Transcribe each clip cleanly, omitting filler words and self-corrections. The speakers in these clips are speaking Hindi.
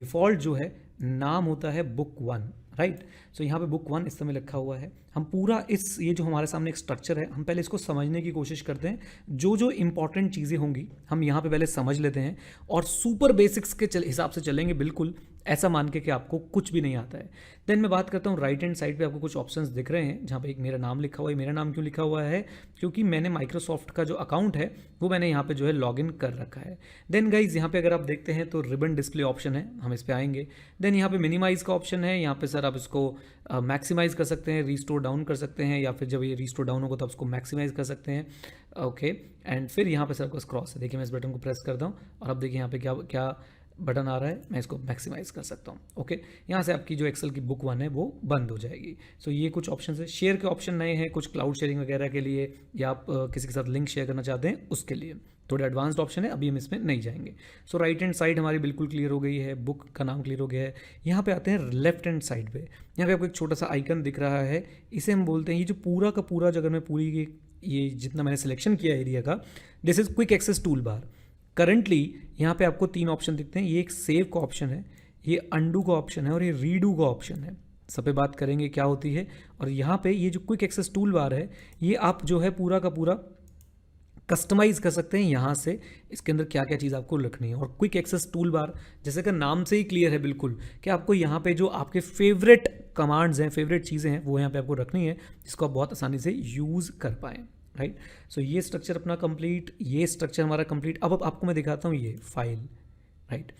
डिफ़ॉल्ट जो है नाम होता है बुक वन, राइट। सो यहाँ पे बुक वन इस समय लिखा हुआ है। हम पूरा ये जो हमारे सामने एक स्ट्रक्चर है, हम पहले इसको समझने की कोशिश करते हैं। जो जो इंपॉर्टेंट चीज़ें होंगी हम यहाँ पे पहले समझ लेते हैं और सुपर बेसिक्स के हिसाब से चलेंगे, बिल्कुल ऐसा मान के कि आपको कुछ भी नहीं आता है। देन मैं बात करता हूँ राइट हैंड साइड पे आपको कुछ ऑप्शंस दिख रहे हैं जहाँ पे एक मेरा नाम लिखा हुआ है। मेरा नाम क्यों लिखा हुआ है? क्योंकि मैंने माइक्रोसॉफ्ट का जो अकाउंट है वो मैंने यहाँ पे जो है लॉगिन कर रखा है। देन गाइज यहाँ पे अगर आप देखते हैं तो रिबन डिस्प्ले ऑप्शन है, हम इस पे आएंगे। देन यहाँ पे मिनिमाइज का ऑप्शन है, यहाँ पे सर आप इसको मैक्सिमाइज कर सकते हैं, रीस्टोर डाउन कर सकते हैं, या फिर जब ये रीस्टोर डाउन होगा तो आप उसको मैक्सिमाइज कर सकते हैं। ओके, एंड फिर यहाँ पे सर आपको क्रॉस है, देखिए मैं इस बटन को प्रेस करता हूँ और अब देखिए यहाँ पे क्या क्या बटन आ रहा है, मैं इसको मैक्सिमाइज कर सकता हूँ। ओके, यहाँ से आपकी जो एक्सेल की बुक वन है वो बंद हो जाएगी। सो ये कुछ ऑप्शन है। शेयर के ऑप्शन नए हैं, कुछ क्लाउड शेयरिंग वगैरह के लिए, या आप किसी के साथ लिंक शेयर करना चाहते हैं उसके लिए थोड़े एडवांस्ड ऑप्शन है, अभी हम इसमें नहीं जाएंगे। सो राइट हैंड साइड हमारी बिल्कुल क्लियर हो गई है, बुक का नाम क्लियर हो गया है। यहाँ पे आते हैं लेफ्ट हैंड साइड पे, यहाँ पे आपको एक छोटा सा आइकन दिख रहा है, इसे हम बोलते हैं, ये जो पूरा का पूरा, अगर मैं पूरी ये जितना मैंने सिलेक्शन किया एरिया का, this is quick access tool bar. Currently यहाँ पे आपको 3 ऑप्शन दिखते हैं, ये एक सेव का ऑप्शन है, ये अंडू का ऑप्शन है और ये रीडू का ऑप्शन है। सब पे बात करेंगे क्या होती है। और यहाँ पे ये जो क्विक एक्सेस टूल बार है, ये आप जो है पूरा का पूरा कस्टमाइज कर सकते हैं यहाँ से, इसके अंदर क्या क्या चीज़ आपको रखनी है। और क्विक एक्सेस टूल बार जैसे कि नाम से ही क्लियर है बिल्कुल कि आपको यहाँ पे जो आपके फेवरेट कमांड्स हैं, फेवरेट चीज़ें हैं, वो यहाँ पे आपको रखनी है जिसको आप बहुत आसानी से यूज़ कर पाएँ, राइट। सो ये स्ट्रक्चर अपना कंप्लीट, ये स्ट्रक्चर हमारा कंप्लीट। अब आपको मैं दिखाता हूँ ये फाइल, राइट।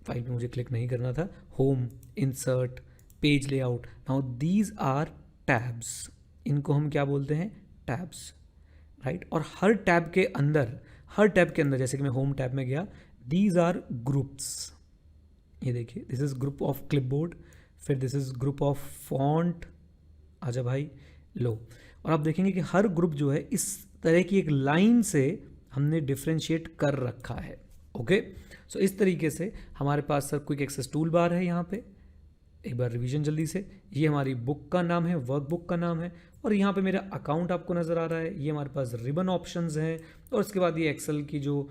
फाइल पे मुझे क्लिक नहीं करना था, home, insert, page layout. Now these are tabs, इनको हम क्या बोलते हैं? Tabs, right. और हर टैब के अंदर जैसे कि मैं होम टैब में गया, दीज आर ग्रुप्स। ये देखिए, this is group of clipboard, फिर this is group of font, आजा भाई लो। और आप देखेंगे कि हर ग्रुप जो है इस तरह की एक लाइन से हमने डिफ्रेंशिएट कर रखा है। ओके, सो इस तरीके से हमारे पास sir quick access tool bar है। यहाँ पे एक बार रिवीजन जल्दी से, ये हमारी बुक का नाम है, वर्क बुक का नाम है, और यहाँ पे मेरा अकाउंट आपको नज़र आ रहा है। ये हमारे पास रिबन ऑप्शंस हैं, और उसके बाद ये एक्सेल की जो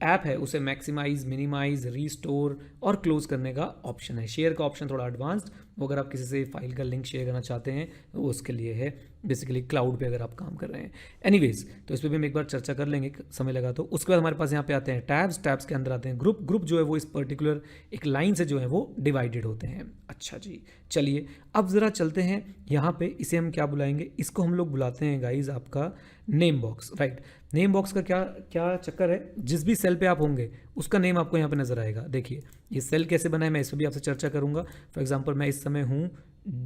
ऐप है उसे मैक्सिमाइज, मिनिमाइज, रीस्टोर और क्लोज करने का ऑप्शन है। शेयर का ऑप्शन थोड़ा एडवांस्ड, वो अगर आप किसी से फाइल का लिंक शेयर करना चाहते हैं तो वो उसके लिए है, बेसिकली क्लाउड पे अगर आप काम कर रहे हैं। एनीवेज, तो इस पर भी हम एक बार चर्चा कर लेंगे, समय लगा तो। उसके बाद हमारे पास यहाँ पे आते हैं टैब्स के अंदर आते हैं ग्रुप जो है वो इस पर्टिकुलर एक लाइन से जो है वो डिवाइडेड होते हैं। अच्छा जी, चलिए अब ज़रा चलते हैं यहाँ पे, इसे हम क्या बुलाएंगे? इसको हम लोग बुलाते हैं गाइज आपका name box, right. Name box का क्या चक्कर है, जिस भी सेल पे आप होंगे उसका नेम आपको यहाँ पे नजर आएगा। देखिए ये सेल कैसे बना है, मैं इस पर भी आपसे चर्चा करूंगा। फॉर एग्जांपल मैं इस समय हूँ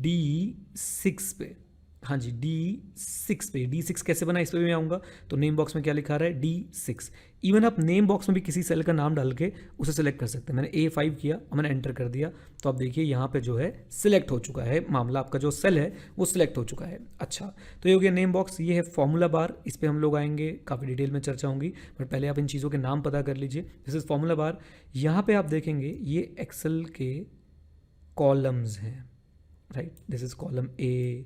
D6 पे, हाँ जी D6 पे, D6 कैसे बना इस पर भी मैं आऊँगा। तो नेम बॉक्स में क्या लिखा रहा है? D6। इवन आप नेम बॉक्स में भी किसी सेल का नाम डाल के उसे सेलेक्ट कर सकते हैं। मैंने A5 किया और मैंने एंटर कर दिया, तो आप देखिए यहाँ पे जो है सिलेक्ट हो चुका है मामला, आपका जो सेल है वो सिलेक्ट हो चुका है। अच्छा, तो ये हो गया नेम बॉक्स। ये है फॉर्मूला बार, इस पर हम लोग आएंगे, काफ़ी डिटेल में चर्चा होंगी, बट पहले आप इन चीज़ों के नाम पता कर लीजिए। This is formula bar. यहाँ पे आप देखेंगे ये एक्सेल के कॉलम्स हैं, right. This is column A,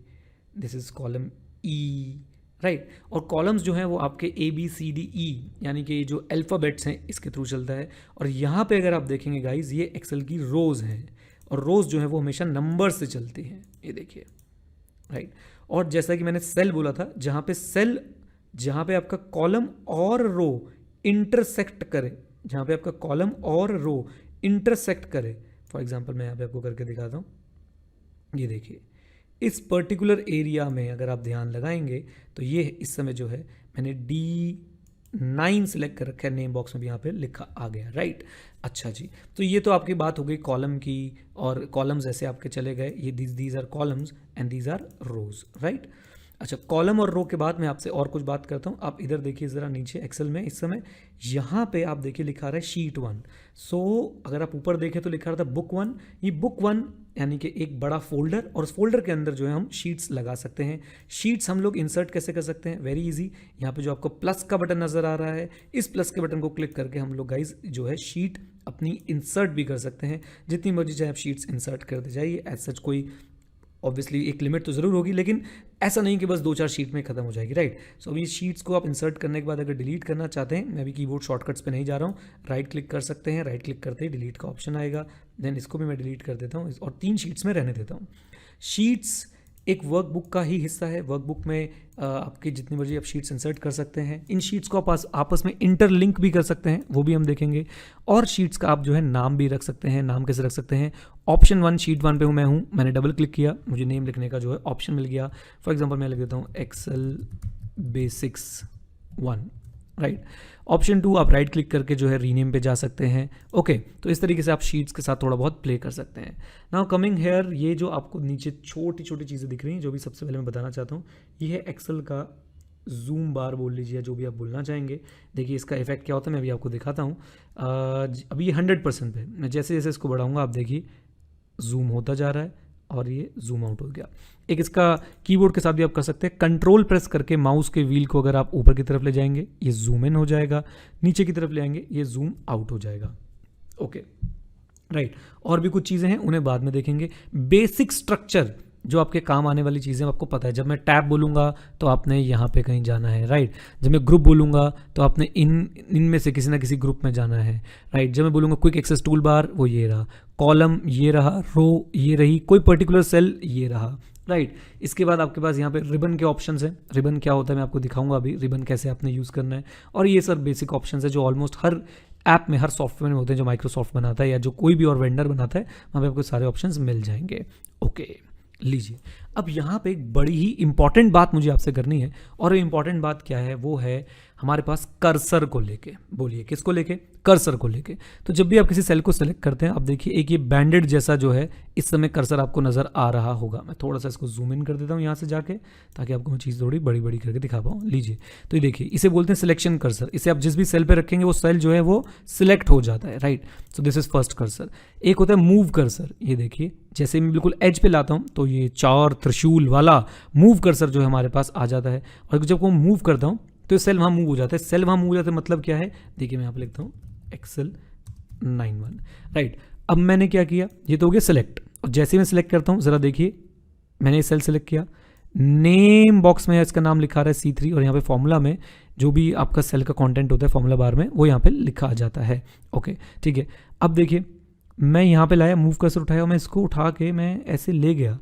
this is column E, right. और कॉलम्स जो हैं वो आपके ABCDE यानी कि जो अल्फ़ाबेट्स हैं इसके थ्रू चलता है। और यहाँ पे अगर आप देखेंगे गाइज, ये एक्सेल की रोज़ हैं, और रोज़ जो है वो हमेशा नंबर से चलती हैं, ये देखिए, राइट। और जैसा कि मैंने सेल बोला था, जहाँ पे आपका कॉलम और रो इंटरसेक्ट करे, जहाँ पे आपका कॉलम और रो इंटरसेक्ट करे, फॉर एग्जाम्पल मैं यहाँ पे आपको करके दिखाता हूँ। ये देखिए, इस पर्टिकुलर एरिया में अगर आप ध्यान लगाएंगे तो ये इस समय जो है मैंने D9 सेलेक्ट कर रखा है, नेम बॉक्स में भी यहाँ पे लिखा आ गया, राइट। अच्छा जी, तो ये तो आपकी बात हो गई कॉलम की, और कॉलम्स ऐसे आपके चले गए, ये these are columns and these are rows, right. अच्छा, कॉलम और रो के बाद मैं आपसे और कुछ बात करता हूँ। आप इधर देखिए ज़रा नीचे एक्सेल में, इस समय यहाँ पे आप देखिए लिखा रहा है शीट 1। सो अगर आप ऊपर देखें तो लिखा रहा था बुक 1। ये बुक 1 यानी कि एक बड़ा फोल्डर, और उस फोल्डर के अंदर जो है हम शीट्स लगा सकते हैं। शीट्स हम लोग इंसर्ट कैसे कर सकते हैं? Very easy. यहाँ पे जो आपको प्लस का बटन नज़र आ रहा है, इस प्लस के बटन को क्लिक करके हम लोग गाइज जो है शीट अपनी इंसर्ट भी कर सकते हैं। जितनी मर्जी चाहे आप शीट्स इंसर्ट करते जाइए, एज सच कोई ऑब्वियसली एक लिमिट तो ज़रूर होगी, लेकिन ऐसा नहीं कि बस 2-4 शीट में ख़त्म हो जाएगी, राइट। सो अभी शीट्स को आप इंसर्ट करने के बाद अगर डिलीट करना चाहते हैं, मैं अभी कीबोर्ड शॉर्टकट्स पे नहीं जा रहा हूँ, राइट क्लिक कर सकते हैं, राइट क्लिक करते ही डिलीट का ऑप्शन आएगा, देन इसको भी मैं डिलीट कर देता हूँ और 3 शीट्स में रहने देता हूँ। शीट्स एक वर्कबुक का ही हिस्सा है। वर्कबुक में आपकी जितनी मर्जी आप शीट्स इंसर्ट कर सकते हैं। इन शीट्स को आप आपस में इंटरलिंक भी कर सकते हैं, वो भी हम देखेंगे। और शीट्स का आप जो है नाम भी रख सकते हैं। नाम कैसे रख सकते हैं? ऑप्शन 1 शीट 1 पे हूँ, मैंने डबल क्लिक किया, मुझे नेम लिखने का जो है ऑप्शन मिल गया। फॉर एग्जांपल मैं लिख देता हूँ एक्सेल बेसिक्स 1, राइट। ऑप्शन 2 आप राइट क्लिक करके जो है रीनेम पे जा सकते हैं। ओके, तो इस तरीके से आप शीट्स के साथ थोड़ा बहुत प्ले कर सकते हैं। नाउ कमिंग हेयर, ये जो आपको नीचे छोटी छोटी चीज़ें दिख रही हैं, जो भी सबसे पहले मैं बताना चाहता हूँ, ये है एक्सेल का जूम बार बोल लीजिए, जो भी आप बोलना चाहेंगे। देखिए इसका इफेक्ट क्या होता है, मैं अभी आपको दिखाता हूँ। अभी ये 100% पे, मैं जैसे जैसे इसको बढ़ाऊँगा आप देखिए जूम होता जा रहा है और ये जूम आउट हो गया। एक इसका कीबोर्ड के साथ भी आप कर सकते हैं, कंट्रोल प्रेस करके माउस के व्हील को अगर आप ऊपर की तरफ ले जाएंगे ये जूम इन हो जाएगा, नीचे की तरफ ले आएंगे ये जूम आउट हो जाएगा। Okay, right. और भी कुछ चीज़ें हैं, उन्हें बाद में देखेंगे। बेसिक स्ट्रक्चर जो आपके काम आने वाली चीज़ें आपको पता है। जब मैं टैब बोलूँगा तो आपने यहाँ पे कहीं जाना है, राइट। जब मैं ग्रुप बोलूँगा तो आपने इनमें से किसी ना किसी ग्रुप में जाना है, राइट। जब मैं बोलूँगा क्विक एक्सेस टूल बार, वो ये रहा, कॉलम ये रहा, रो ये रही, कोई पर्टिकुलर सेल ये रहा, राइट। इसके बाद आपके पास यहाँ पे रिबन के ऑप्शंस हैं। रिबन क्या होता है मैं आपको दिखाऊंगा अभी, रिबन कैसे आपने यूज़ करना है। और ये सर बेसिक ऑप्शंस है जो ऑलमोस्ट हर ऐप में, हर सॉफ्टवेयर में होते हैं, जो माइक्रोसॉफ्ट बनाता है या जो कोई भी और वेंडर बनाता है, वहाँ पे आपको सारे ऑप्शंस मिल जाएंगे। ओके, लीजिए अब यहाँ पे एक बड़ी ही इंपॉर्टेंट बात मुझे आपसे करनी है, और इंपॉर्टेंट बात क्या है, वो है हमारे पास कर्सर को लेके। बोलिए किसको लेके? कर्सर को लेके। तो जब भी आप किसी सेल को सेलेक्ट करते हैं, आप देखिए एक ये बैंडेड जैसा जो है इस समय कर्सर आपको नजर आ रहा होगा। मैं थोड़ा सा इसको जूम इन कर देता हूँ यहाँ से जाके, ताकि आपको मैं चीज़ थोड़ी बड़ी बड़ी करके दिखा पाऊँ। लीजिए, तो ये देखिए, इसे बोलते हैं सिलेक्शन कर्सर। इसे आप जिस भी सेल पे रखेंगे वो सेल जो है वो सिलेक्ट हो जाता है, right. So this is first cursor. एक होता है मूव कर्सर। ये देखिए, जैसे मैं बिल्कुल एज पे लाता हूँ तो ये 4 त्रिशूल वाला मूव कर्सर जो है हमारे पास आ जाता है। और जब वो मूव करता हूँ तो सेल वहाँ मूव हो जाता है। सेल वहाँ मूव हो जाता है मतलब क्या है, देखिए मैं यहाँ पे लिखता हूँ एक्सेल 91, राइट। अब मैंने क्या किया, ये तो हो गया सिलेक्ट। और जैसे मैं सिलेक्ट करता हूँ, ज़रा देखिए, मैंने ये सेल सेलेक्ट किया, नेम बॉक्स में इसका नाम लिखा रहा है C3, और यहाँ पे फॉर्मूला में जो भी आपका सेल का कंटेंट होता है फॉर्मूला बार में, वो यहाँ पे लिखा आ जाता है। ओके, ठीक है। अब देखिए, मैं यहाँ पे लाया, मूव कर्सर उठाया, और मैं इसको उठा के मैं ऐसे ले गया,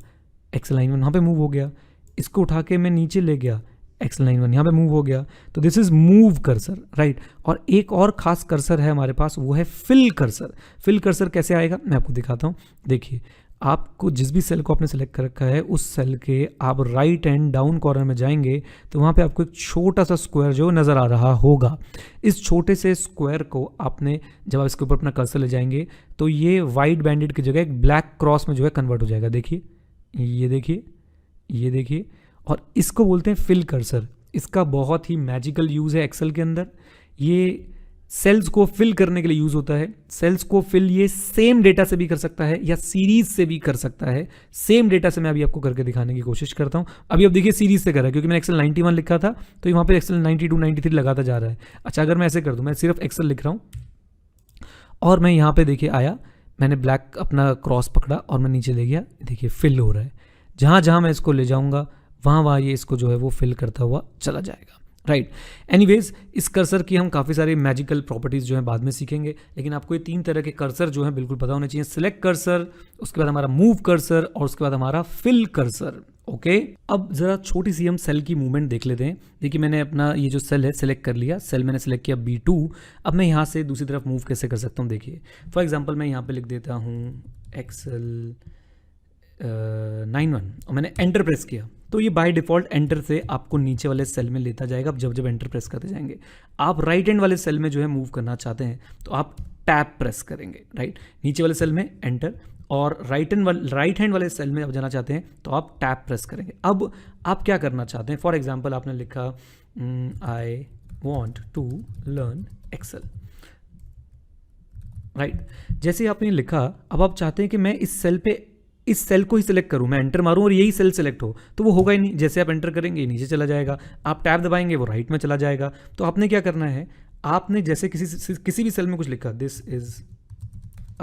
एक्सेल 91 वहाँ पे मूव हो गया। इसको उठा के मैं नीचे ले गया, एक्सेल 91 यहाँ पे मूव हो गया। तो this is move cursor, right. और एक और खास कर्सर है हमारे पास, वो है फिल कर्सर। फिल कर्सर कैसे आएगा मैं आपको दिखाता हूँ। देखिए, आपको जिस भी सेल को आपने सेलेक्ट कर रखा है, उस सेल के आप राइट एंड डाउन कॉर्नर में जाएंगे तो वहाँ पे आपको एक छोटा सा स्क्वायर जो नज़र आ रहा होगा। इस छोटे से स्क्वायर को आपने जब आप इसके ऊपर अपना कर्सर ले जाएंगे तो ये वाइट बैंडेड की जगह एक ब्लैक क्रॉस में जो है कन्वर्ट हो जाएगा। देखिए, ये देखिए, ये देखिए, और इसको बोलते हैं फिल कर्सर। इसका बहुत ही मैजिकल यूज़ है एक्सेल के अंदर। ये सेल्स को फिल करने के लिए यूज़ होता है। सेल्स को फिल ये सेम डेटा से भी कर सकता है या सीरीज से भी कर सकता है। सेम डेटा से मैं अभी आपको करके दिखाने की कोशिश करता हूँ। अभी आप देखिए सीरीज से कर रहा है, क्योंकि मैंने एक्सेल 91 लिखा था तो वहाँ पर एक्सेल 92, 93 लगाता जा रहा है। अच्छा, अगर मैं ऐसे कर दूँ, मैं सिर्फ एक्सेल लिख रहा हूँ और मैं यहाँ पर देखिए आया, मैंने ब्लैक अपना क्रॉस पकड़ा और मैं नीचे ले गया, देखिए फिल हो रहा है। जहाँ जहाँ मैं इसको ले जाऊँगा वहाँ ये इसको जो है वो फिल करता हुआ चला जाएगा, राइट। एनीवेज, इस कर्सर की हम काफ़ी सारी मैजिकल प्रॉपर्टीज़ जो है बाद में सीखेंगे, लेकिन आपको ये 3 तरह के कर्सर जो है बिल्कुल पता होने चाहिए। सिलेक्ट कर्सर, उसके बाद हमारा मूव कर्सर, और उसके बाद हमारा फिल कर्सर। ओके, अब ज़रा छोटी सी हम सेल की मूवमेंट देख लेते हैं। देखिए, मैंने अपना ये जो सेल है सिलेक्ट कर लिया, सेल मैंने सेलेक्ट किया B2। अब मैं यहाँ से दूसरी तरफ मूव कैसे कर सकता हूँ, देखिए। फॉर एग्जाम्पल मैं यहाँ पर लिख देता हूँ एक्सेल 91 और मैंने एंटर प्रेस किया, तो ये बाय डिफ़ॉल्ट एंटर से आपको नीचे वाले सेल में लेता जाएगा। अब जब जब एंटर प्रेस करते जाएंगे, आप राइट हैंड वाले सेल में जो है मूव करना चाहते हैं तो आप टैप प्रेस करेंगे, राइट। नीचे वाले सेल में एंटर, और राइट हैंड वाले सेल में अब जाना चाहते हैं तो आप टैप प्रेस करेंगे। अब आप क्या करना चाहते हैं, फॉर एग्जाम्पल आपने लिखा I want to learn Excel, right. जैसे आपने लिखा, अब आप चाहते हैं कि मैं इस सेल को ही सिलेक्ट करूं, मैं एंटर मारूं और यही सेल सिलेक्ट हो, तो वो होगा ही नहीं। जैसे आप एंटर करेंगे नीचे चला जाएगा, आप टैब दबाएंगे वो राइट में चला जाएगा। तो आपने क्या करना है, आपने जैसे किसी भी सेल में कुछ लिखा, दिस इज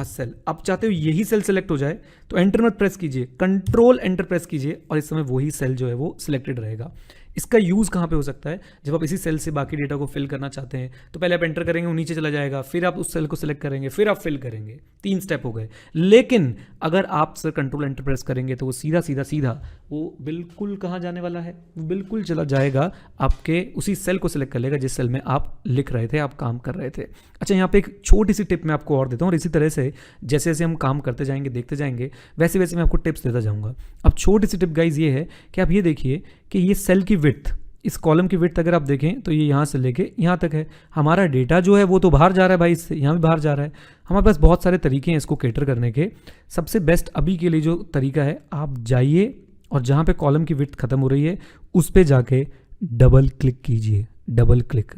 सेल। आप चाहते हो यही सेल सेलेक्ट हो जाए तो एंटर मत प्रेस कीजिए, कंट्रोल एंटर प्रेस कीजिए और इस समय वही सेल जो है वो सिलेक्टेड रहेगा। इसका यूज़ कहाँ पे हो सकता है, जब आप इसी सेल से बाकी डेटा को फिल करना चाहते हैं तो पहले आप एंटर करेंगे, वो नीचे चला जाएगा, फिर आप उस सेल को सिलेक्ट करेंगे, फिर आप फिल करेंगे, 3 स्टेप हो गए। लेकिन अगर आप सर कंट्रोल एंटर प्रेस करेंगे तो वो सीधा सीधा सीधा वो बिल्कुल कहाँ जाने वाला है, वो बिल्कुल चला जाएगा आपके उसी सेल को सिलेक्ट कर लेगा जिस सेल में आप लिख रहे थे, आप काम कर रहे थे। अच्छा, यहाँ पे एक छोटी सी टिप मैं आपको और देता हूँ और इसी तरह से जैसे जैसे हम काम करते जाएंगे, देखते जाएंगे, वैसे वैसे मैं आपको टिप्स देता जाऊँगा। अब छोटी सी टिप गाइज ये है कि आप ये देखिए कि ये सेल की विड्थ, इस कॉलम की विड्थ अगर आप देखें तो ये यहाँ से लेके यहाँ तक है। हमारा डेटा जो है वो तो बाहर जा रहा है भाई, इससे यहाँ भी बाहर जा रहा है। हमारे पास बहुत सारे तरीके हैं इसको कैटर करने के। सबसे बेस्ट अभी के लिए जो तरीका है, आप जाइए और जहाँ पे कॉलम की विड्थ खत्म हो रही है उस पे जाके डबल क्लिक कीजिए, डबल क्लिक,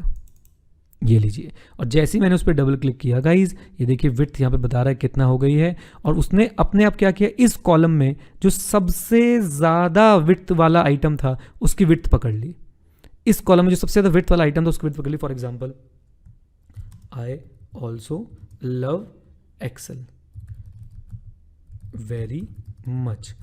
ये लीजिए। और जैसे ही मैंने उस पर डबल क्लिक किया गाइज, ये देखिए विड्थ यहाँ पे बता रहा है कितना हो गई है। और उसने अपने आप क्या किया, इस कॉलम में जो सबसे ज़्यादा विड्थ वाला आइटम था उसकी विड्थ पकड़ ली। इस कॉलम में जो सबसे ज़्यादा विड्थ वाला आइटम था उसकी विड्थ पकड़ ली। For example, I also love Excel very much.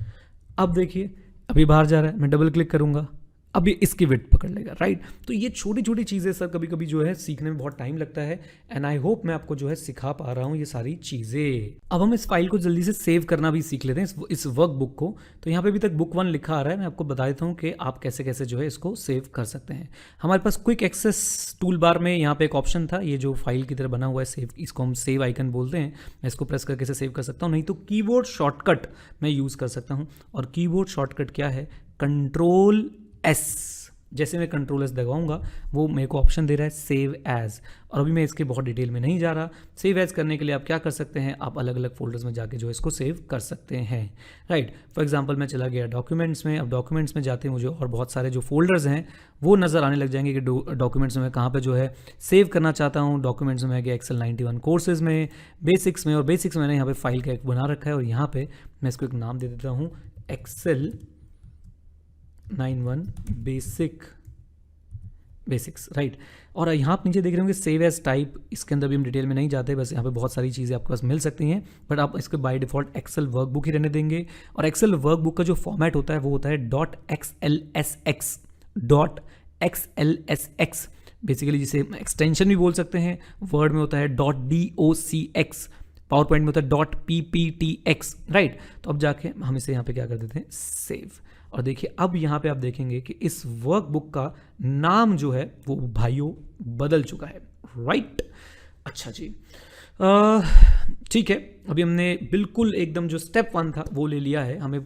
अब देखिए अभी बाहर जा रहा है, मैं डबल क्लिक करूंगा, अभी इसकी विड्थ पकड़ लेगा, राइट। तो ये छोटी छोटी चीज़ें सर कभी कभी जो है सीखने में बहुत टाइम लगता है एंड आई होप मैं आपको जो है सिखा पा रहा हूँ ये सारी चीज़ें। अब हम इस फाइल को जल्दी से सेव करना भी सीख लेते हैं, इस वर्क बुक को। तो यहाँ पे अभी तक बुक 1 लिखा आ रहा है, मैं आपको बता देता हूँ कि आप कैसे कैसे जो है इसको सेव कर सकते हैं। हमारे पास क्विक एक्सेस टूल बार में यहाँ पे एक ऑप्शन था, ये जो फाइल की तरह बना हुआ है सेव, इसको हम सेव आइकन बोलते हैं। मैं इसको प्रेस करके सेव कर सकता हूँ, नहीं तो कीबोर्ड शॉर्टकट मैं यूज़ कर सकता हूँ। और कीबोर्ड शॉर्टकट क्या है, कंट्रोल एस। जैसे मैं कंट्रोल एस दबाऊंगा वो मेरे को ऑप्शन दे रहा है सेव एज। और अभी मैं इसके बहुत डिटेल में नहीं जा रहा। सेव एज करने के लिए आप क्या कर सकते हैं, आप अलग अलग फोल्डर्स में जाके जो इसको सेव कर सकते हैं, राइट। फॉर एग्जांपल मैं चला गया डॉक्यूमेंट्स में। अब डॉक्यूमेंट्स में जाते हैं मुझे और बहुत सारे जो फोल्डर्स हैं वो नज़र आने लग जाएंगे कि डॉक्यूमेंट्स में मैं कहाँ पर जो है सेव करना चाहता हूँ। डॉक्यूमेंट्स में गया एक्सेल 91 कोर्सेज में, बेसिक्स में, और बेसिक्स में मैंने यहाँ पे फाइल का एक बना रखा है और यहाँ पे मैं इसको एक नाम दे देता हूँ, एक्सेल 91 बेसिक्स, राइट। और यहाँ आप नीचे देख रहे होंगे सेव एज टाइप, इसके अंदर भी हम डिटेल में नहीं जाते, बस यहाँ पे बहुत सारी चीज़ें आपके पास मिल सकती हैं, बट आप इसके बाय डिफॉल्ट एक्सेल वर्कबुक ही रहने देंगे। और एक्सेल वर्कबुक का जो फॉर्मेट होता है वो होता है .xlsx, बेसिकली जिसे एक्सटेंशन भी बोल सकते हैं। वर्ड में होता है .docx, पावर पॉइंट में होता है .pptx, राइट। तो अब जाके हम इसे यहाँ पे क्या कर देते हैं, सेव। और देखिए अब यहाँ पे आप देखेंगे कि इस वर्कबुक का नाम जो है वो भाइयों बदल चुका है, राइट। अच्छा जी, ठीक है, अभी हमने बिल्कुल एकदम जो स्टेप 1 था वो ले लिया है। हमें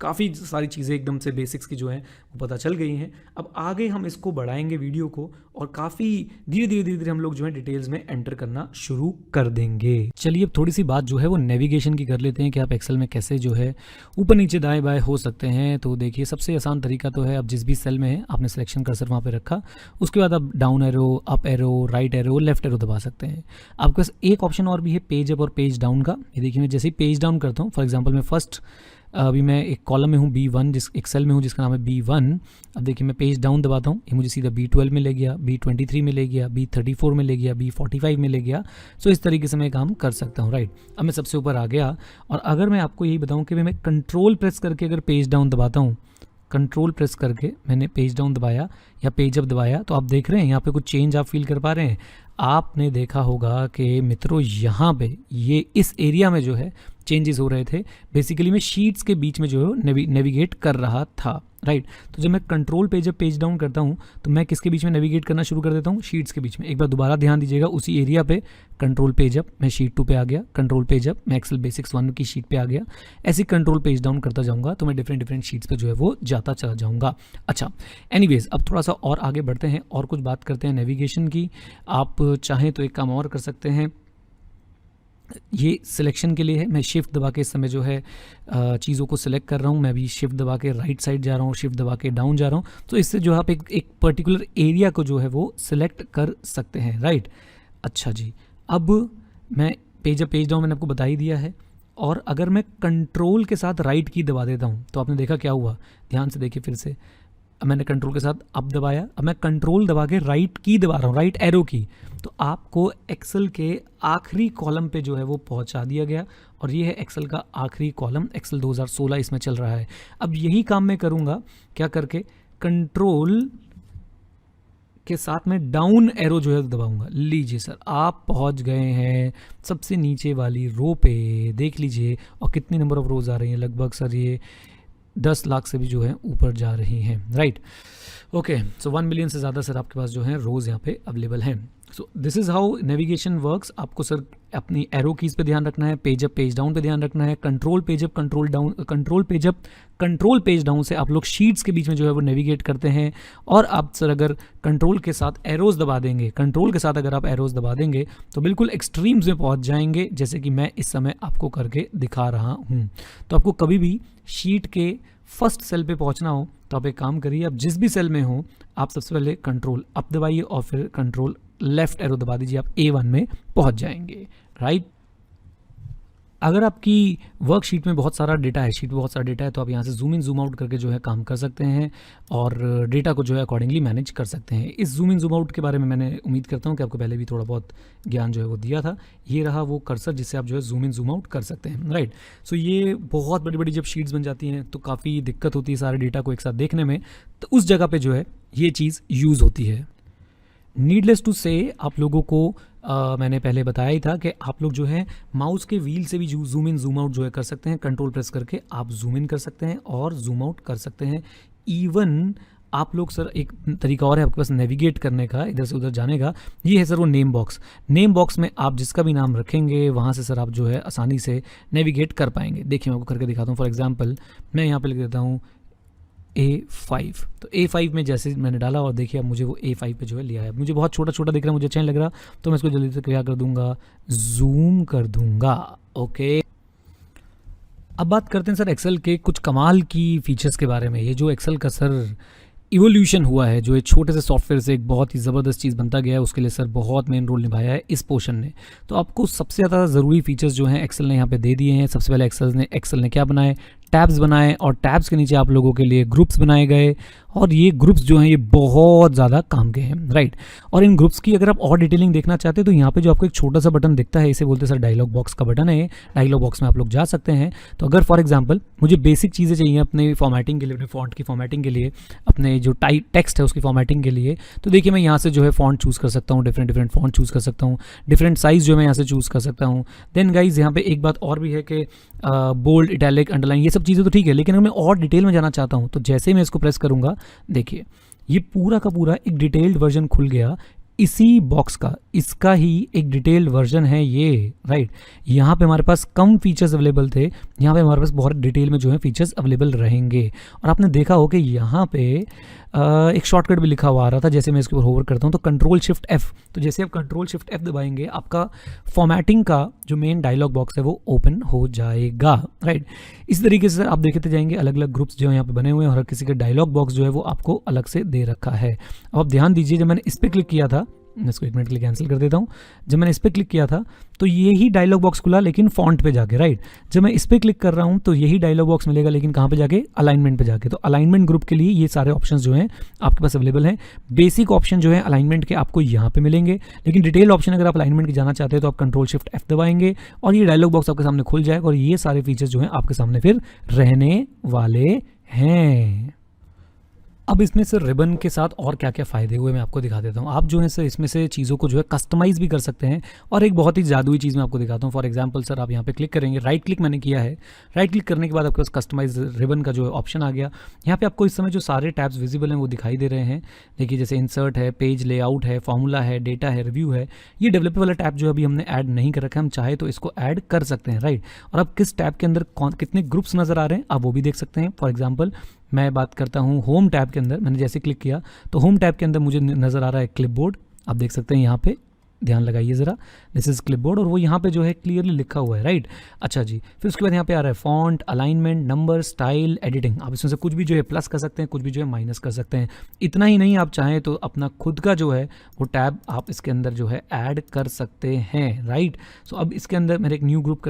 काफ़ी सारी चीज़ें एकदम से बेसिक्स की जो हैं वो पता चल गई हैं। अब आगे हम इसको बढ़ाएंगे वीडियो को और काफ़ी धीरे धीरे हम लोग जो है डिटेल्स में एंटर करना शुरू कर देंगे। चलिए अब थोड़ी सी बात जो है वो नेविगेशन की कर लेते हैं कि आप एक्सेल में कैसे जो है ऊपर नीचे दाएं बाएं हो सकते हैं। तो देखिए सबसे आसान तरीका तो है, आप जिस भी सेल में है आपने सिलेक्शन कर्सर वहाँ पर रखा, उसके बाद आप down arrow, up arrow, right arrow, left arrow दबा सकते हैं। आपके पास एक ऑप्शन और भी है पेज अप और पेज डाउन का। ये देखिए मैं जैसे ही पेज डाउन करता हूँ, फॉर एग्जांपल मैं अभी मैं एक कॉलम में हूँ B1, जिस एक सेल में हूँ जिसका नाम है B1। अब देखिए मैं पेज डाउन दबाता हूँ, ये मुझे सीधा B12 में ले गया, B23 में ले गया, B34 में ले गया, B45 में ले गया। सो इस तरीके से मैं काम कर सकता हूँ, राइट। अब मैं सबसे ऊपर आ गया और अगर मैं आपको यही बताऊँ कि मैं कंट्रोल प्रेस करके अगर पेज डाउन दबाता हूँ, कंट्रोल प्रेस करके मैंने पेज डाउन दबाया या पेज अप दबाया, तो आप देख रहे हैं यहाँ पे कुछ चेंज आप फील कर पा रहे हैं। आपने देखा होगा कि मित्रों यहाँ पे ये इस एरिया में जो है चेंजेस हो रहे थे। बेसिकली मैं शीट्स के बीच में जो है नेविगेट कर रहा था, राइट। तो जब मैं control page up page down करता हूँ तो मैं किसके बीच में नेविगेट करना शुरू कर देता हूँ, शीट्स के बीच में। एक बार दोबारा ध्यान दीजिएगा, उसी एरिया पे कंट्रोल पेज अप मैं शीट 2 पे आ गया, कंट्रोल पेज अप मैं एक्सेल बेसिक्स 1 की शीट पे आ गया। ऐसे कंट्रोल पेज डाउन करता जाऊँगा तो मैं डिफरेंट शीट्स पे जो है वो जाता चला जाऊँगा। अच्छा, एनीवेज अब थोड़ा सा और आगे बढ़ते हैं और कुछ बात करते हैं नेविगेशन की। आप चाहें तो एक काम और कर सकते हैं, ये सिलेक्शन के लिए है। मैं शिफ्ट दबा के इस समय जो है चीज़ों को सिलेक्ट कर रहा हूँ। मैं भी शिफ्ट दबा के राइट साइड जा रहा हूँ, शिफ्ट दबा के डाउन जा रहा हूँ। तो इससे जो आप एक पर्टिकुलर एरिया को जो है वो सिलेक्ट कर सकते हैं, राइट। अच्छा जी, अब मैं पेज अप पेज डाउन मैंने आपको बता ही दिया है। और अगर मैं कंट्रोल के साथ राइट की दबा देता हूँ तो आपने देखा क्या हुआ, ध्यान से देखिए फिर से। अब मैंने कंट्रोल के साथ अप दबाया, अब मैं कंट्रोल दबा के राइट की दबा रहा हूँ, राइट एरो की, तो आपको एक्सेल के आखिरी कॉलम पे जो है वो पहुंचा दिया गया और ये है एक्सेल का आखिरी कॉलम, एक्सेल 2016 इसमें चल रहा है। अब यही काम मैं करूँगा क्या करके, कंट्रोल के साथ में डाउन एरो जो है दबाऊंगा। लीजिए सर, आप पहुंच गए हैं सबसे नीचे वाली रो पे, देख लीजिए, और कितनी नंबर ऑफ रोज आ रही हैं, लगभग सर ये 10 लाख से भी जो है ऊपर जा रही हैं, राइट। ओके, सो 1 मिलियन से ज़्यादा सर आपके पास जो है रोज़ यहाँ पे अवेलेबल हैं। So this is how navigation works. आपको सर अपनी एरो कीज़ पे ध्यान रखना है, पेज अप पेज डाउन पे ध्यान रखना है, control page up control down, control page up control page down से आप लोग शीट्स के बीच में जो है वो नेविगेट करते हैं। और आप सर अगर कंट्रोल के साथ एरोज़ दबा देंगे, कंट्रोल के साथ अगर आप एरोज़ दबा देंगे तो बिल्कुल एक्सट्रीम्स में पहुँच जाएंगे, जैसे कि मैं इस समय आपको करके दिखा रहा हूँ। तो आपको कभी भी शीट के फर्स्ट सेल पे पहुंचना हो तो आप एक काम करिए, आप जिस भी सेल में हो आप सबसे पहले कंट्रोल अप दबाइए और फिर कंट्रोल लेफ्ट एरो दबा दीजिए, आप A1 में पहुंच जाएंगे, राइट। अगर आपकी वर्कशीट में बहुत सारा डेटा है, शीट में बहुत सारा डेटा है, तो आप यहाँ से जूम इन जूम आउट करके जो है काम कर सकते हैं और डेटा को जो है अकॉर्डिंगली मैनेज कर सकते हैं। इस जूम इन जूम आउट के बारे में मैंने उम्मीद करता हूँ कि आपको पहले भी थोड़ा बहुत ज्ञान जो है वो दिया था। ये रहा वो कर्सर जिससे आप जो है जूम इन जूम आउट कर सकते हैं, राइट। सो ये बहुत बड़ी बड़ी जब शीट्स बन जाती हैं तो काफ़ी दिक्कत होती है सारे डेटा को एक साथ देखने में, तो उस जगह पर जो है ये चीज़ यूज़ होती है। नीडलेस टू से आप लोगों को मैंने पहले बताया ही था कि आप लोग जो है माउस के व्हील से भी जूम इन जूम आउट जो है कर सकते हैं। कंट्रोल प्रेस करके आप जूम इन कर सकते हैं और जूम आउट कर सकते हैं। इवन आप लोग सर एक तरीका और है आपके पास नेविगेट करने का, इधर से उधर जाने का, ये है सर वो नेम बॉक्स। नेम बॉक्स में आप जिसका भी नाम रखेंगे वहाँ से सर आप जो है आसानी से नेविगेट कर पाएंगे। देखिए मैं आपको करके दिखाता हूँ। फॉर एग्जाम्पल मैं यहाँ पे लिख देता हूँ A5, तो A5 में जैसे मैंने डाला और देखिए अब मुझे वो A5 पे जो है लिया है। मुझे बहुत छोटा छोटा दिख रहा है, मुझे अच्छा नहीं लग रहा, तो मैं इसको जल्दी से क्या कर दूंगा, जूम कर दूंगा। ओके, अब बात करते हैं सर एक्सेल के कुछ कमाल की फीचर्स के बारे में। ये जो एक्सेल का सर इवोल्यूशन हुआ है, जो एक छोटे से सॉफ्टवेयर से एक बहुत ही ज़बरदस्त चीज़ बनता गया है, उसके लिए सर बहुत मेन रोल निभाया है इस पोर्शन ने। तो आपको सबसे ज़्यादा ज़रूरी फीचर्स जो हैं एक्सेल ने यहाँ पे दे दिए हैं। सबसे पहले एक्सेल ने क्या बनाए, टैब्स बनाए, और टैब्स के नीचे आप लोगों के लिए ग्रुप्स बनाए गए, और ये ग्रुप्स जो हैं ये बहुत ज़्यादा काम के हैं, राइट। और इन ग्रुप्स की अगर आप और डिटेलिंग देखना चाहते हैं तो यहाँ पे जो आपको एक छोटा सा बटन दिखता है, इसे बोलते हैं सर डायलॉग बॉक्स का बटन है। डायलॉग बॉक्स में आप लोग जा सकते हैं। तो अगर फॉर एग्जांपल मुझे बेसिक चीज़ें चाहिए अपने फॉर्मेटिंग के लिए, अपने फॉन्ट की फॉर्मेटिंग के लिए, अपने जो टेक्स्ट है उसकी फॉर्मेटिंग के लिए, तो देखिए मैं यहाँ से जो है फॉन्ट चूज़ कर सकता हूँ, डिफरेंट फॉन्ट चूज़ कर सकता हूँ, डिफरेंट साइज़ जो मैं यहाँ से चूज़ कर सकता हूँ। देन गाइज यहाँ पे एक बात और भी है कि बोल्ड, इटैलिक, अंडरलाइन, ये सब चीज़ें तो ठीक है, लेकिन अगर मैं और डिटेल में जाना चाहता हूँ तो जैसे ही मैं इसको प्रेस करूँगा, देखिए ये पूरा का पूरा एक डिटेल्ड वर्जन खुल गया इसी बॉक्स का। इसका ही एक डिटेल्ड वर्जन है ये, राइट। यहाँ पे हमारे पास कम फीचर्स अवेलेबल थे, यहाँ पे हमारे पास बहुत डिटेल में जो है फीचर्स अवेलेबल रहेंगे। और आपने देखा हो कि यहाँ पे एक शॉर्टकट भी लिखा हुआ आ रहा था। जैसे मैं इसके ऊपर होवर करता हूँ तो कंट्रोल शिफ्ट F, तो जैसे आप कंट्रोल शिफ्ट F दबाएंगे आपका फॉर्मेटिंग का जो मेन डायलॉग बॉक्स है वो ओपन हो जाएगा, राइट। इस तरीके से आप देखते जाएंगे अलग अलग ग्रुप्स जो है यहाँ पे बने हुए हैं और हर किसी का डायलॉग बॉक्स जो है वो आपको अलग से दे रखा है। अब आप ध्यान दीजिए, जब मैंने इस पर क्लिक किया था, मैं इसको 1 मिनट के लिए कैंसिल कर देता हूँ। जब मैंने इस पर क्लिक किया था तो यही डायलॉग बॉक्स खुला, लेकिन फॉन्ट पे जाके, राइट। जब मैं इस पर क्लिक कर रहा हूँ तो यही डायलॉग बॉक्स मिलेगा, लेकिन कहाँ पे जाके, अलाइनमेंट पे जाके। तो अलाइनमेंट ग्रुप के लिए ये सारे ऑप्शंस जो हैं आपके पास अवेलेबल हैं। बेसिक ऑप्शन जो है अलाइनमेंट के आपको यहाँ पे मिलेंगे, लेकिन डिटेल ऑप्शन अगर आप अलाइनमेंट के जाना चाहते हैं तो आप कंट्रोल शिफ्ट F दबाएंगे और ये डायलॉग बॉक्स आपके सामने खुल जाएगा और ये सारे फीचर्स जो हैं आपके सामने फिर रहने वाले हैं। अब इसमें सर रिबन के साथ और क्या क्या फ़ायदे हुए मैं आपको दिखा देता हूँ। आप जो है सर इसमें से चीज़ों को जो है कस्टमाइज़ भी कर सकते हैं। और एक बहुत ही जादुई चीज़ मैं आपको दिखाता हूँ। फॉर एग्जांपल सर आप यहाँ पे क्लिक करेंगे, राइट क्लिक मैंने किया है, राइट क्लिक करने के बाद आपके पास कस्टमाइज रिबन का जो है ऑप्शन आ गया। यहाँ पे आपको इस समय जो सारे टैब्स विजिबल हैं वो दिखाई दे रहे हैं। देखिए जैसे इंसर्ट है, पेज लेआउट है, फॉर्मूला है, डेटा है, रिव्यू है। ये डेवलपर वाला टैब जो अभी हमने ऐड नहीं कर रखा है, हम चाहे तो इसको ऐड कर सकते हैं, राइट। और अब किस टैब के अंदर कितने ग्रुप्स नज़र आ रहे हैं आप वो भी देख सकते हैं। फॉर एग्जाम्पल मैं बात करता हूँ होम टैब के अंदर, मैंने जैसे क्लिक किया तो होम टैब के अंदर मुझे नज़र आ रहा है क्लिपबोर्ड, आप देख सकते हैं यहाँ पे ध्यान लगाइए ज़रा, दिस इज़ क्लिपबोर्ड और वो यहाँ पे जो है क्लियरली लिखा हुआ है, राइट। अच्छा जी, फिर उसके बाद यहाँ पे आ रहा है font, alignment, number, style, editing. आप इसमें से कुछ भी जो है प्लस कर सकते हैं, कुछ भी जो है माइनस कर सकते हैं। इतना ही नहीं, आप चाहें तो अपना खुद का जो है वो टैब आप इसके अंदर जो है ऐड कर सकते हैं, राइट। सो अब इसके अंदर मैंने एक न्यू ग्रुप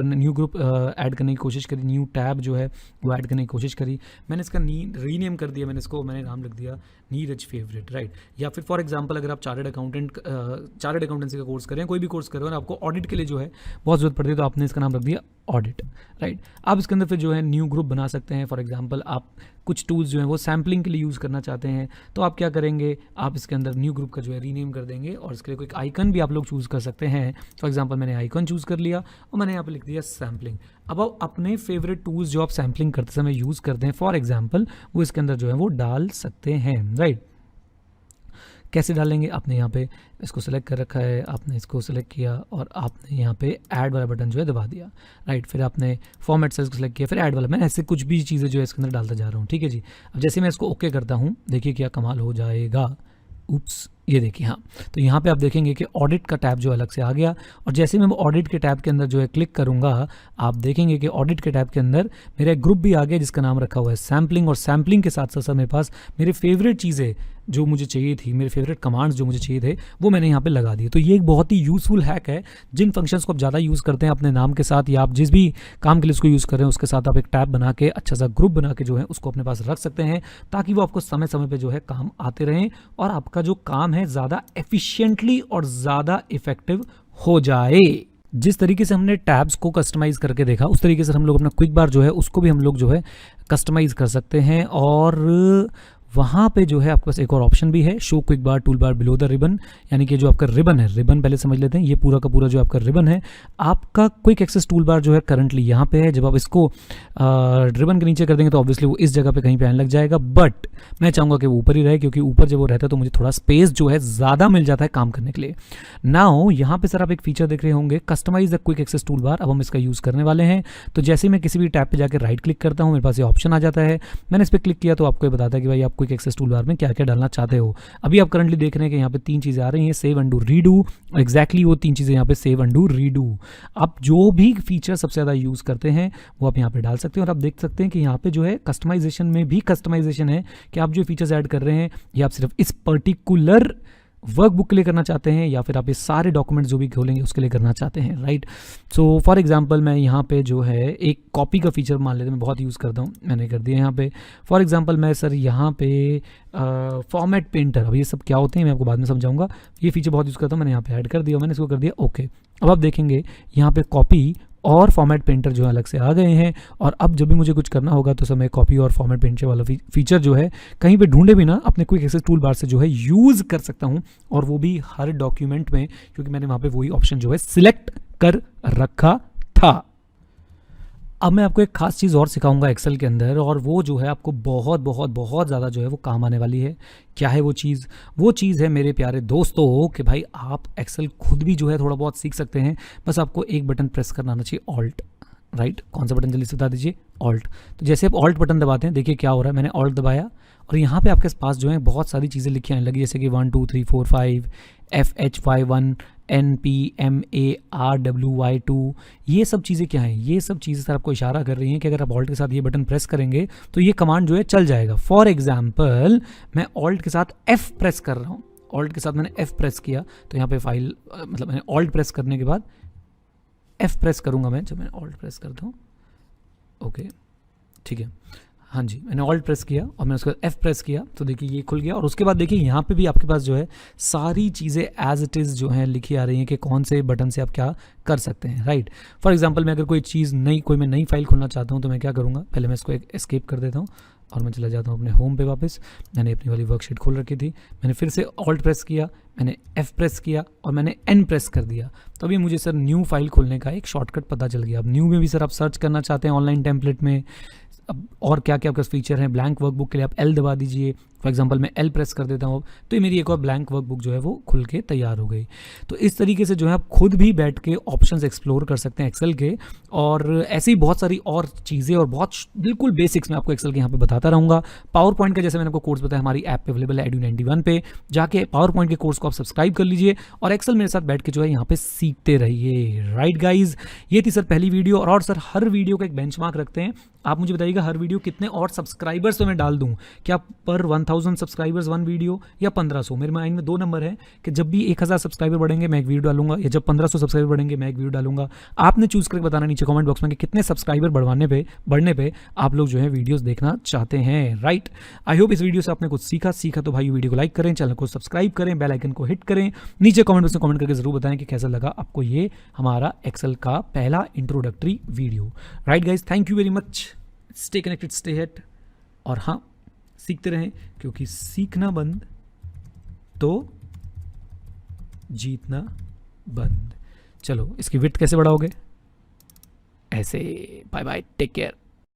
ऐड करने की कोशिश करी, न्यू टैब जो है वो ऐड करने की कोशिश करी। मैंने इसका रीनेम कर दिया, मैंने नाम लिख दिया नीरज फेवरेट, राइट। या फिर फॉर एग्जांपल अगर आप चार्टर्ड अकाउंटेंसी का कोर्स करें, कोई भी कोर्स करें और आपको ऑडिट के लिए जो है बहुत ज़रूरत पड़ती है, तो आपने इसका नाम रख दिया ऑडिट, राइट। आप इसके अंदर फिर जो है न्यू ग्रुप बना सकते हैं। फॉर एग्जांपल आप कुछ टूल्स जो हैं वो सैम्पलिंग के लिए यूज़ करना चाहते हैं, तो आप क्या करेंगे, आप इसके अंदर न्यू ग्रुप का जो है रीनेम कर देंगे और इसके लिए कोई आइकन भी आप लोग चूज़ कर सकते हैं। फॉर एग्जांपल मैंने आइकन चूज़ कर लिया और मैंने यहाँ पे लिख दिया सैम्पलिंग। अब आप अपने फेवरेट टूल्स जो आप सैम्पलिंग करते समय यूज़ करते हैं, फॉर एग्जांपल वो इसके अंदर जो है वो डाल सकते हैं, राइट। कैसे डालेंगे, आपने यहाँ पे इसको सेलेक्ट कर रखा है, आपने इसको सेलेक्ट किया और आपने यहाँ पे ऐड वाला बटन जो है दबा दिया, राइट। फिर आपने फॉर्मेट सेल्स को सेलेक्ट किया, फिर ऐड वाला, मैं ऐसे कुछ भी चीज़ें जो है इसके अंदर डालता जा रहा हूँ, ठीक है जी। अब जैसे मैं इसको ओके करता हूँ, देखिए क्या कमाल हो जाएगा। उप्स, ये देखिए, हाँ, तो यहाँ पे आप देखेंगे कि ऑडिट का टैब जो अलग से आ गया और जैसे मैं ऑडिट के टैब के अंदर जो है क्लिक करूँगा, आप देखेंगे कि ऑडिट के टैब के अंदर मेरा एक ग्रुप भी आ गया जिसका नाम रखा हुआ है सैम्पलिंग। और सैम्पलिंग के साथ साथ मेरे पास मेरे फेवरेट चीज़ें जो मुझे चाहिए थी, मेरे फेवरेट कमांड्स जो मुझे चाहिए थे, वो मैंने यहाँ पे लगा दिए। तो ये एक बहुत ही यूज़फुल हैक है। जिन फंक्शंस को आप ज़्यादा यूज़ करते हैं अपने नाम के साथ या आप जिस भी काम के लिए उसको यूज़ कर रहे हैं उसके साथ आप एक टैब बना के अच्छा सा ग्रुप बना के जो है उसको अपने पास रख सकते हैं, ताकि वो आपको समय समय पर जो है काम आते रहें और आपका जो काम है ज़्यादा एफिशिएंटली और ज़्यादा इफेक्टिव हो जाए। जिस तरीके से हमने टैब्स को कस्टमाइज़ करके देखा, उस तरीके से हम लोग अपना क्विक बार जो है उसको भी हम लोग जो है कस्टमाइज़ कर सकते हैं। और वहाँ पे जो है आपके पास एक और ऑप्शन भी है, show quick bar tool bar below the ribbon, यानी कि जो आपका रिबन है, रिबन पहले समझ लेते हैं, ये पूरा का पूरा जो आपका रिबन है, आपका क्विक एक्सेस टूल बार जो है करंटली यहाँ पे है। जब आप इसको रिबन के नीचे कर देंगे तो ऑब्वियसली वो इस जगह पे कहीं पे आने लग जाएगा, बट मैं चाहूँगा कि वो ऊपर ही रहे, क्योंकि ऊपर जब वो रहता है तो मुझे थोड़ा स्पेस जो है ज़्यादा मिल जाता है काम करने के लिए। नाउ यहाँ पे सर आप एक फीचर देख रहे होंगे, customize the quick access tool bar. अब हम इसका यूज़ करने वाले हैं। तो जैसे मैं किसी भी टैब पे जाकर राइट क्लिक करता हूँ, मेरे पास ये ऑप्शन आ जाता है। मैंने इस पर क्लिक किया तो आपको ये बताता है कि भाई आप क्विक एक्सेस टूल बार में क्या क्या डालना चाहते हो। अभी आप करंटली देख रहे हैं कि यहाँ पे 3 चीज़ें आ रही हैं, सेव अंडू रीडू, और एग्जैक्टली वो 3 चीज़ें यहाँ पे सेव अंडू रीडू। आप जो भी फीचर सबसे ज़्यादा यूज़ करते हैं वो आप यहाँ पे डाल सकते हैं। और आप देख सकते हैं कि यहाँ पे जो है कस्टमाइजेशन में भी कस्टमाइजेशन है कि आप जो फीचर्स ऐड कर रहे हैं ये आप सिर्फ इस पर्टिकुलर वर्कबुक के लिए करना चाहते हैं या फिर आप ये सारे डॉक्यूमेंट्स जो भी खोलेंगे उसके लिए करना चाहते हैं, राइट। सो फॉर एग्जांपल मैं यहाँ पे जो है एक कॉपी का फीचर मान लेते हैं, मैं बहुत यूज़ करता हूँ, मैंने कर दिया यहाँ पे। फॉर एग्जांपल मैं सर यहाँ पे फॉर्मेट पेंटर, अब ये सब क्या होते हैं मैं आपको बाद में समझाऊंगा, ये फीचर बहुत यूज़ करता हूँ, मैंने यहाँ पे ऐड कर दिया, मैंने इसको कर दिया ओके। अब आप देखेंगे यहाँ पे कॉपी और फॉर्मेट पेंटर जो है अलग से आ गए हैं। और अब जब भी मुझे कुछ करना होगा तो समय कॉपी और फॉर्मेट पेंटर वाला फीचर जो है कहीं पे ढूंढे बिना अपने क्विक एक्सेस टूल बार से जो है यूज़ कर सकता हूं, और वो भी हर डॉक्यूमेंट में, क्योंकि मैंने वहाँ पे वही ऑप्शन जो है सिलेक्ट कर रखा था। अब मैं आपको एक खास चीज़ और सिखाऊंगा एक्सेल के अंदर, और वो जो है आपको बहुत बहुत बहुत ज़्यादा जो है वो काम आने वाली है। क्या है वो चीज़? वो चीज़ है मेरे प्यारे दोस्तों कि भाई आप एक्सेल खुद भी जो है थोड़ा बहुत सीख सकते हैं। बस आपको एक बटन प्रेस करना आना चाहिए, ऑल्ट, राइट। कौन सा बटन जल्दी से बता दीजिए? ऑल्ट। तो जैसे आप ऑल्ट बटन दबाते हैं, देखिए क्या हो रहा है, मैंने ऑल्ट दबाया और यहाँ पे आपके पास जो है बहुत सारी चीज़ें लिखी आने लगी, जैसे कि 1 2 3 4 5 FHY1 NPMARWY2। ये सब चीज़ें क्या हैं? ये सब चीज़ें सर आपको इशारा कर रही हैं कि अगर आप ऑल्ट के साथ ये बटन प्रेस करेंगे तो ये कमांड जो है चल जाएगा। फॉर एग्जाम्पल मैं ऑल्ट के साथ F प्रेस कर रहा हूँ, ऑल्ट के साथ मैंने F प्रेस किया तो यहाँ पे फाइल, मतलब मैंने ऑल्ट प्रेस करने के बाद F प्रेस करूँगा मैं, जब मैंने ऑल्ट प्रेस करता हूँ, ओके ठीक है, हाँ जी, मैंने ऑल्ट प्रेस किया और मैंने उसके बाद F प्रेस किया तो देखिए ये खुल गया। और उसके बाद देखिए यहाँ पे भी आपके पास जो है सारी चीज़ें एज इट इज़ जो है लिखी आ रही हैं कि कौन से बटन से आप क्या कर सकते हैं, राइट। फॉर एग्जांपल मैं अगर कोई चीज़ मैं नई फाइल खोलना चाहता हूँ तो मैं क्या करूँगा, पहले मैं इसको एक एस्केप कर देता हूँ और मैं चला जाता हूँ अपने होम पे वापस। मैंने अपनी वाली वर्कशीट खोल रखी थी, मैंने फिर से ऑल्ट प्रेस किया, मैंने F प्रेस किया और मैंने N प्रेस कर दिया। तो अभी मुझे सर न्यू फाइल खोलने का एक शॉर्टकट पता चल गया। अब न्यू में भी सर आप सर्च करना चाहते हैं ऑनलाइन टेम्पलेट में, अब और क्या क्या आपके फीचर हैं, ब्लैंक वर्कबुक के लिए आप L दबा दीजिए, फॉर एग्जांपल मैं L प्रेस कर देता हूँ, तो ये मेरी एक और ब्लैंक वर्कबुक जो है वो खुल के तैयार हो गई। तो इस तरीके से जो है आप खुद भी बैठ के ऑप्शंस एक्सप्लोर कर सकते हैं एक्सेल के, और ऐसे ही बहुत सारी और चीज़ें और बहुत बिल्कुल बेसिक्स मैं आपको एक्सेल के यहाँ पे बताता रहूँगा। पावर पॉइंट का जैसे मैंने आपको कोर्स बताया हमारी ऐप पे अवेलेबल है Edu91 पे, जाके पावर पॉइंट के कोर्स को आप सब्सक्राइब कर लीजिए और एक्सेल मेरे साथ बैठ के जो है यहाँ पे सीखते रहिए। राइट गाइज, ये थी सर पहली वीडियो। और सर हर वीडियो का एक बेंचमार्क रखते हैं, आप मुझे बताइएगा हर वीडियो कितने और सब्सक्राइबर्स तो मैं डाल दूं, क्या पर 1000 सब्सक्राइबर्स वन वीडियो या 1500। मेरे माइंड में 2 नंबर है कि जब भी 1000 सब्सक्राइबर बढ़ेंगे मैं एक वीडियो डालूंगा, या जब 1500 सब्सक्राइबर बढ़ेंगे मैं एक वीडियो डालूंगा। आपने चूज करके बताना नीचे कमेंट बॉक्स में कि कितने सब्सक्राइबर बढ़ने पे आप लोग जो है वीडियोस देखना चाहते हैं। राइट, आई होप इस वीडियो से आपने कुछ सीखा तो भाई वीडियो को लाइक करें, चैनल को सब्सक्राइब करें, बेल आइकन को हिट करें, नीचे कमेंट बॉक्स में कमेंट करके जरूर बताएं कि कैसा लगा आपको ये हमारा एक्सेल का पहला introductory video. Right guys, thank you very much, stay connected, stay hit, और हाँ सीखते रहें, क्योंकि सीखना बंद तो जीतना बंद। चलो इसकी विड्थ कैसे बढ़ाओगे? ऐसे। Bye bye, take care.